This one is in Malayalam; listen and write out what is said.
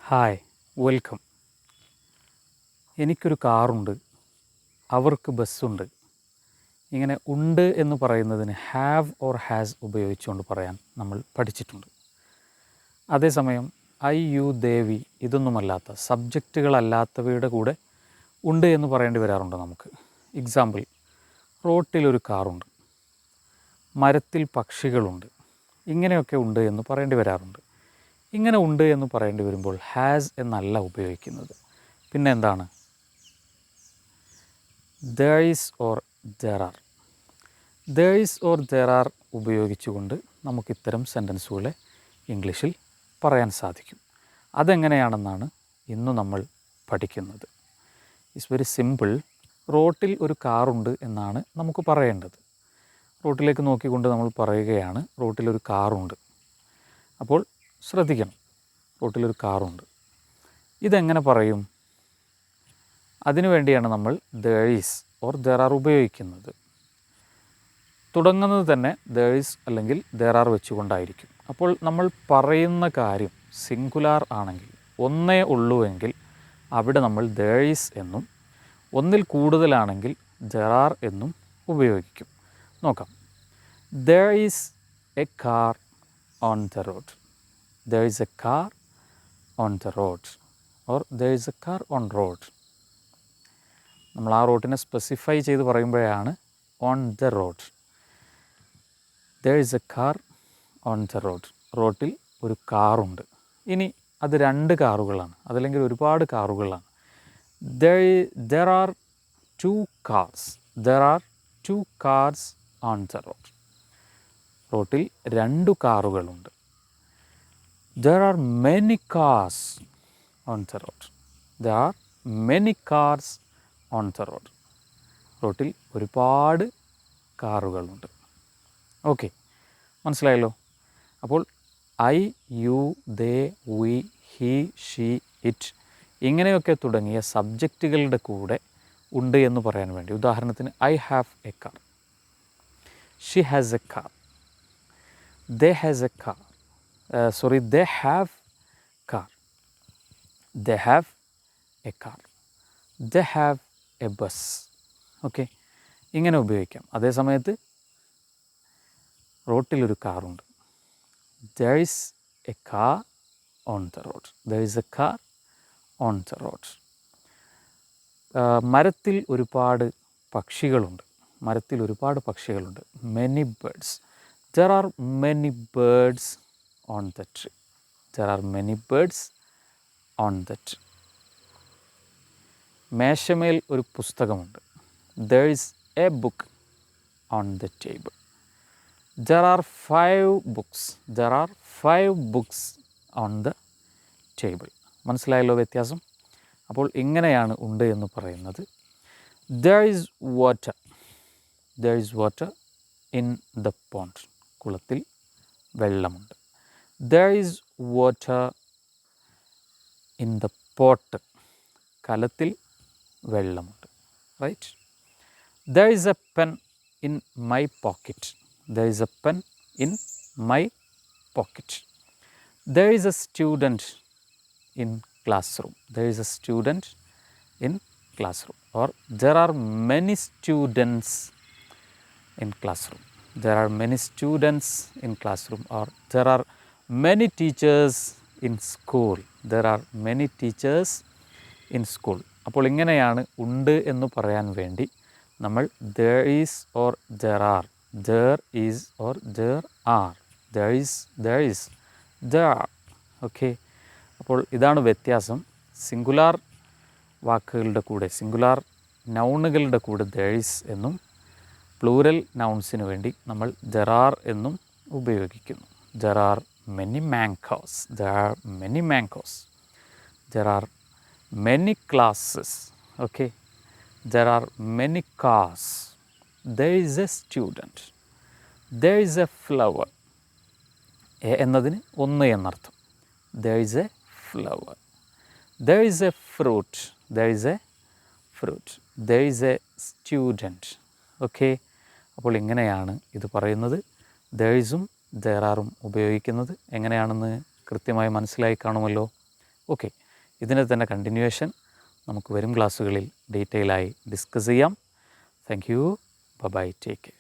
Hi, welcome. എനിക്കൊരു കാറുണ്ട്, അവർക്ക് ബസ്സുണ്ട്. ഇങ്ങനെ ഉണ്ട് എന്ന് പറയുന്നതിന് ഹാവ് ഓർ ഹാസ് ഉപയോഗിച്ചുകൊണ്ട് പറയാൻ നമ്മൾ പഠിച്ചിട്ടുണ്ട്. അതേസമയം ഐ, യു, ദേവി ഇതൊന്നുമല്ലാത്ത സബ്ജക്റ്റുകളല്ലാത്തവയുടെ കൂടെ ഉണ്ട് എന്ന് പറയേണ്ടി വരാറുണ്ട് നമുക്ക്. എക്സാമ്പിൾ, റോട്ടിലൊരു കാറുണ്ട്, മരത്തിൽ പക്ഷികളുണ്ട്. ഇങ്ങനെയൊക്കെ ഉണ്ട് എന്ന് പറയേണ്ടി വരാറുണ്ട്. ഇങ്ങനെ ഉണ്ട് എന്ന് പറയേണ്ടി വരുമ്പോൾ ഹാസ് എന്നല്ല ഉപയോഗിക്കുന്നത്. പിന്നെ എന്താണ്? there is or there are. there is or there are ഉപയോഗിച്ചുകൊണ്ട് നമുക്ക് ഇത്തരം സെൻറ്റൻസുകളെ ഇംഗ്ലീഷിൽ പറയാൻ സാധിക്കും. അതെങ്ങനെയാണെന്നാണ് ഇന്ന് നമ്മൾ പഠിക്കുന്നത്. It's very simple. റോട്ടിൽ ഒരു കാറുണ്ട് എന്നാണ് നമുക്ക് പറയേണ്ടത്. റോട്ടിലേക്ക് നോക്കിക്കൊണ്ട് നമ്മൾ പറയുകയാണ് റോട്ടിലൊരു കാറുണ്ട്. അപ്പോൾ ശ്രദ്ധിക്കണം, റോട്ടിലൊരു കാറുണ്ട്. ഇതെങ്ങനെ പറയും? അതിനു വേണ്ടിയാണ് നമ്മൾ there is or there are ഉപയോഗിക്കുന്നത്. തുടങ്ങുന്നത് തന്നെ there is അല്ലെങ്കിൽ there are വെച്ചുകൊണ്ടായിരിക്കും. അപ്പോൾ നമ്മൾ പറയുന്ന കാര്യം സിംഗുലാർ ആണെങ്കിൽ, ഒന്നേ ഉള്ളൂ എങ്കിൽ അവിടെ നമ്മൾ there is എന്നും, ഒന്നിൽ കൂടുതലാണെങ്കിൽ there are എന്നും ഉപയോഗിക്കും. നോക്കാം. there is a car on the road. there is a car on the road or there is a car on road. നമ്മൾ ആ റോഡിനെ സ്പെസിഫൈ ചെയ്ത് പറയുമ്പോഴാണ് on the road. there is a car on the road. റോട്ടിൽ ഒരു കാറുണ്ട്. ഇനി അത് രണ്ട് കാറുകളാണ്, അതല്ലെങ്കിൽ ഒരുപാട് കാറുകളാണ്. there are two cars. there are two cars on the road. റോട്ടിൽ രണ്ട് കാറുകളുണ്ട്. there are many cars on the road. there are many cars on the road. റോട്ടിൽ ഒരുപാട് കാറുകളുണ്ട്. ഓക്കെ, മനസ്സിലായല്ലോ. അപ്പോൾ I, you, they, we, he, she, it ഇങ്ങനെയൊക്കെ തുടങ്ങിയ സബ്ജക്റ്റുകളുടെ കൂടെ ഉണ്ട് എന്ന് പറയാൻ വേണ്ടി, ഉദാഹരണത്തിന് I have a car, she has a car, they has a car, they have car, they have a car, they have a bus. Okay, ഇങ്ങനെ ഉപയോഗിക്കാം. അതേ സമയത്ത് റോട്ടിലൊരു കാറുണ്ട്. there is a car on the road. there is a car on the road. മരത്തിൽ ഒരുപാട് പക്ഷികളുണ്ട്. മരത്തിൽ ഒരുപാട് പക്ഷികളുണ്ട്. many birds. there are many birds on the tree. there are many birds on the tree. മേശമേൽ ഒരു പുസ്തകമുണ്ട്. there is a book on the table. there are 5 books. there are 5 books on the table. മനസ്സിലായല്ലോ വ്യത്യാസം? അപ്പോൾ ഇങ്ങനെയാണ് ഉണ്ട് എന്ന് പറയുന്നത്. there is water. there is water in the pond. കുളത്തിൽ വെള്ളമുണ്ട്. there is water in the pot. കലത്തിൽ വെള്ളമുണ്ട്. Right. there is a pen in my pocket. there is a pen in my pocket. there is a student in classroom. there is a student in classroom or there are many students in classroom. there are many students in classroom or there are many teachers in school. there are many teachers in school. അപ്പോൾ ഇങ്ങനെയാണ് ഉണ്ട് എന്ന് പറയാൻ വേണ്ടി നമ്മൾ there is or there are, there is or there are, there is, there are. Okay, അപ്പോൾ ഇതാണ് വ്യത്യാസം. സിംഗുലാർ വാക്കുകളുടെ കൂടെ, സിംഗുലാർ നൗണുകളുടെ കൂടെ there is എന്നും, പ്ലൂരൽ നൗൺസിന് വേണ്ടി നമ്മൾ there are എന്നും ഉപയോഗിക്കുന്നു. there are many mangoes. there are many mangoes. there are many classes. okay, there are many cars. there is a student. there is a flower. എന്നതിന് ഒന്ന് എന്നർത്ഥം. there is a flower. there is a fruit. there is a fruit. there is a student. Okay, അപ്പോൾ ഇങ്ങനെയാണ് ഇത് പറയുന്നത്. there isഉം there areഉം ഉപയോഗിക്കുന്നത്. എങ്ങനെയാണെന്ന് കൃത്യമായി മനസ്സിലായി കാണുമല്ലോ. ഓക്കെ, ഇതിൻ്റെ തന്നെ കണ്ടിന്യൂവേഷൻ നമുക്ക് വരും ക്ലാസ്സുകളിൽ ഡീറ്റെയിലായി ഡിസ്കസ് ചെയ്യാം. Thank you. Bye, take care.